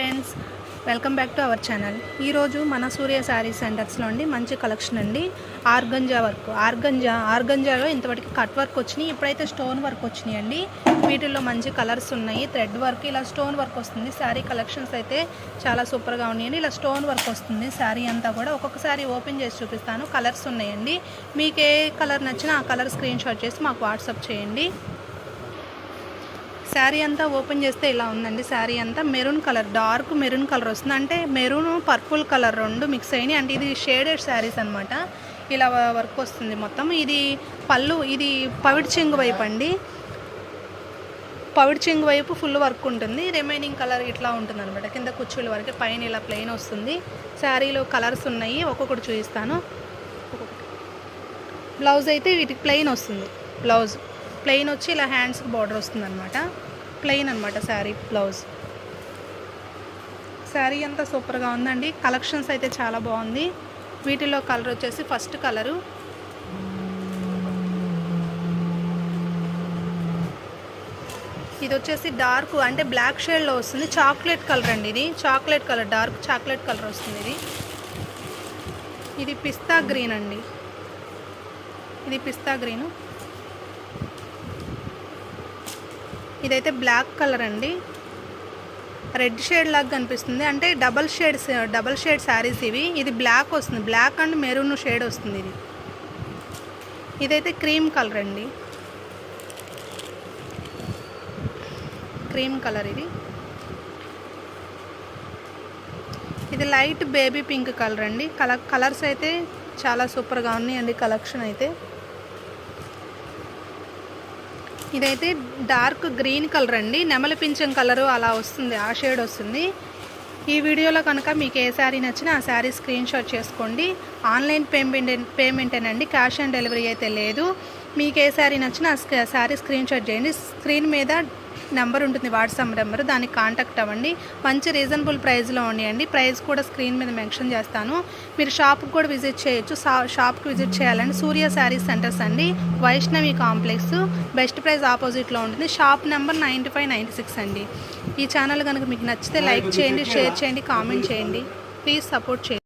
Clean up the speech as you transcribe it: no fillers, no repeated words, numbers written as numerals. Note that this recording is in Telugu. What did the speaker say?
Friends, welcome back to our channel. ఈరోజు మన సూర్య శారీ సెంటర్స్లో అండి మంచి కలెక్షన్ అండి. ఆర్గంజా వర్క్, ఆర్గంజాలో ఇంతవరకు కట్ వర్క్ వచ్చినాయి. ఇప్పుడైతే స్టోన్ వర్క్ వచ్చినాయి అండి. వీటిల్లో మంచి కలర్స్ ఉన్నాయి. థ్రెడ్ వర్క్, ఇలా స్టోన్ వర్క్ వస్తుంది. శారీ కలెక్షన్స్ అయితే చాలా సూపర్గా ఉన్నాయండి. ఇలా స్టోన్ వర్క్ వస్తుంది శారీ అంతా కూడా. ఒక్కొక్క శారీ ఓపెన్ చేసి చూపిస్తాను. కలర్స్ ఉన్నాయండి. మీకు ఏ కలర్ నచ్చినా ఆ కలర్ స్క్రీన్ షాట్ చేసి మాకు వాట్సాప్ చేయండి. శారీ అంతా ఓపెన్ చేస్తే ఇలా ఉందండి. శారీ అంతా maroon colour, dark maroon colour వస్తుంది. అంటే మెరూన్ పర్పుల్ కలర్ రెండు మిక్స్ అయినాయి. అంటే ఇది షేడెడ్ శారీస్ అనమాట. ఇలా వర్క్ వస్తుంది మొత్తం. ఇది పళ్ళు, ఇది పవిడి చెంగు వైపు అండి. పవిడి చెంగు వైపు ఫుల్ వర్క్ ఉంటుంది. రిమైనింగ్ కలర్ ఇట్లా ఉంటుంది అనమాట. కింద కుచ్చుల వరకు, పైన ఇలా ప్లెయిన్ వస్తుంది. శారీలో కలర్స్ ఉన్నాయి, ఒక్కొక్కటి చూపిస్తాను. బ్లౌజ్ అయితే వీటికి ప్లెయిన్ వస్తుంది. బ్లౌజ్ ప్లెయిన్ వచ్చి ఇలా హ్యాండ్స్కి బార్డర్ వస్తుంది అనమాట. ప్లెయిన్ అనమాట శారీ బ్లౌజ్. శారీ అంతా సూపర్గా ఉందండి. కలెక్షన్స్ అయితే చాలా బాగుంది. వీటిలో కలర్ వచ్చేసి ఫస్ట్ కలరు ఇది వచ్చేసి డార్క్, అంటే బ్లాక్ షేడ్లో వస్తుంది. చాక్లెట్ కలర్ అండి. ఇది chocolate colour, dark chocolate colour వస్తుంది. ఇది పిస్తా గ్రీన్ అండి. ఇది పిస్తా గ్రీను. ఇదైతే బ్లాక్ కలర్ అండి. రెడ్ షేడ్ లాగా కనిపిస్తుంది. అంటే డబల్ షేడ్ శారీస్ ఇవి. ఇది బ్లాక్ వస్తుంది, బ్లాక్ అండ్ మెరూన్ షేడ్ వస్తుంది. ఇదైతే క్రీమ్ కలర్ అండి. క్రీమ్ కలర్ ఇది లైట్ బేబీ పింక్ కలర్ అండి. కలర్స్ అయితే చాలా సూపర్గా ఉన్నాయండి కలెక్షన్ అయితే. ఇదైతే డార్క్ గ్రీన్ కలర్ అండి. నెమలి పింఛం కలరు అలా వస్తుంది, ఆ షేడ్ వస్తుంది. ఈ వీడియోలో కనుక మీకు ఏ శారీ నచ్చినా ఆ శారీ స్క్రీన్ షాట్ చేసుకోండి. ఆన్లైన్ పేమెంటేనండి, క్యాష్ ఆన్ డెలివరీ అయితే లేదు. మీకు ఏ శారీ నచ్చినా ఆ శారీ స్క్రీన్ షాట్ చేయండి. స్క్రీన్ మీద నెంబర్ ఉంటుంది, వాట్సాప్ నెంబర్, దానికి కాంటాక్ట్ అవ్వండి. మంచి రీజనబుల్ ప్రైస్లో ఉన్నాయండి. ప్రైస్ కూడా స్క్రీన్ మీద మెన్షన్ చేస్తాను. మీరు షాప్కి కూడా విజిట్ చేయొచ్చు. షాప్కి విజిట్ చేయాలండి. సూర్య శారీ సెంటర్స్ అండి, వైష్ణవి కాంప్లెక్స్, బెస్ట్ ప్రైస్ ఆపోజిట్లో ఉంటుంది. షాప్ నెంబర్ 9596 అండి. ఈ ఛానల్ కనుక మీకు నచ్చితే లైక్ చేయండి, షేర్ చేయండి, కామెంట్ చేయండి. ప్లీజ్ సపోర్ట్ చేయండి.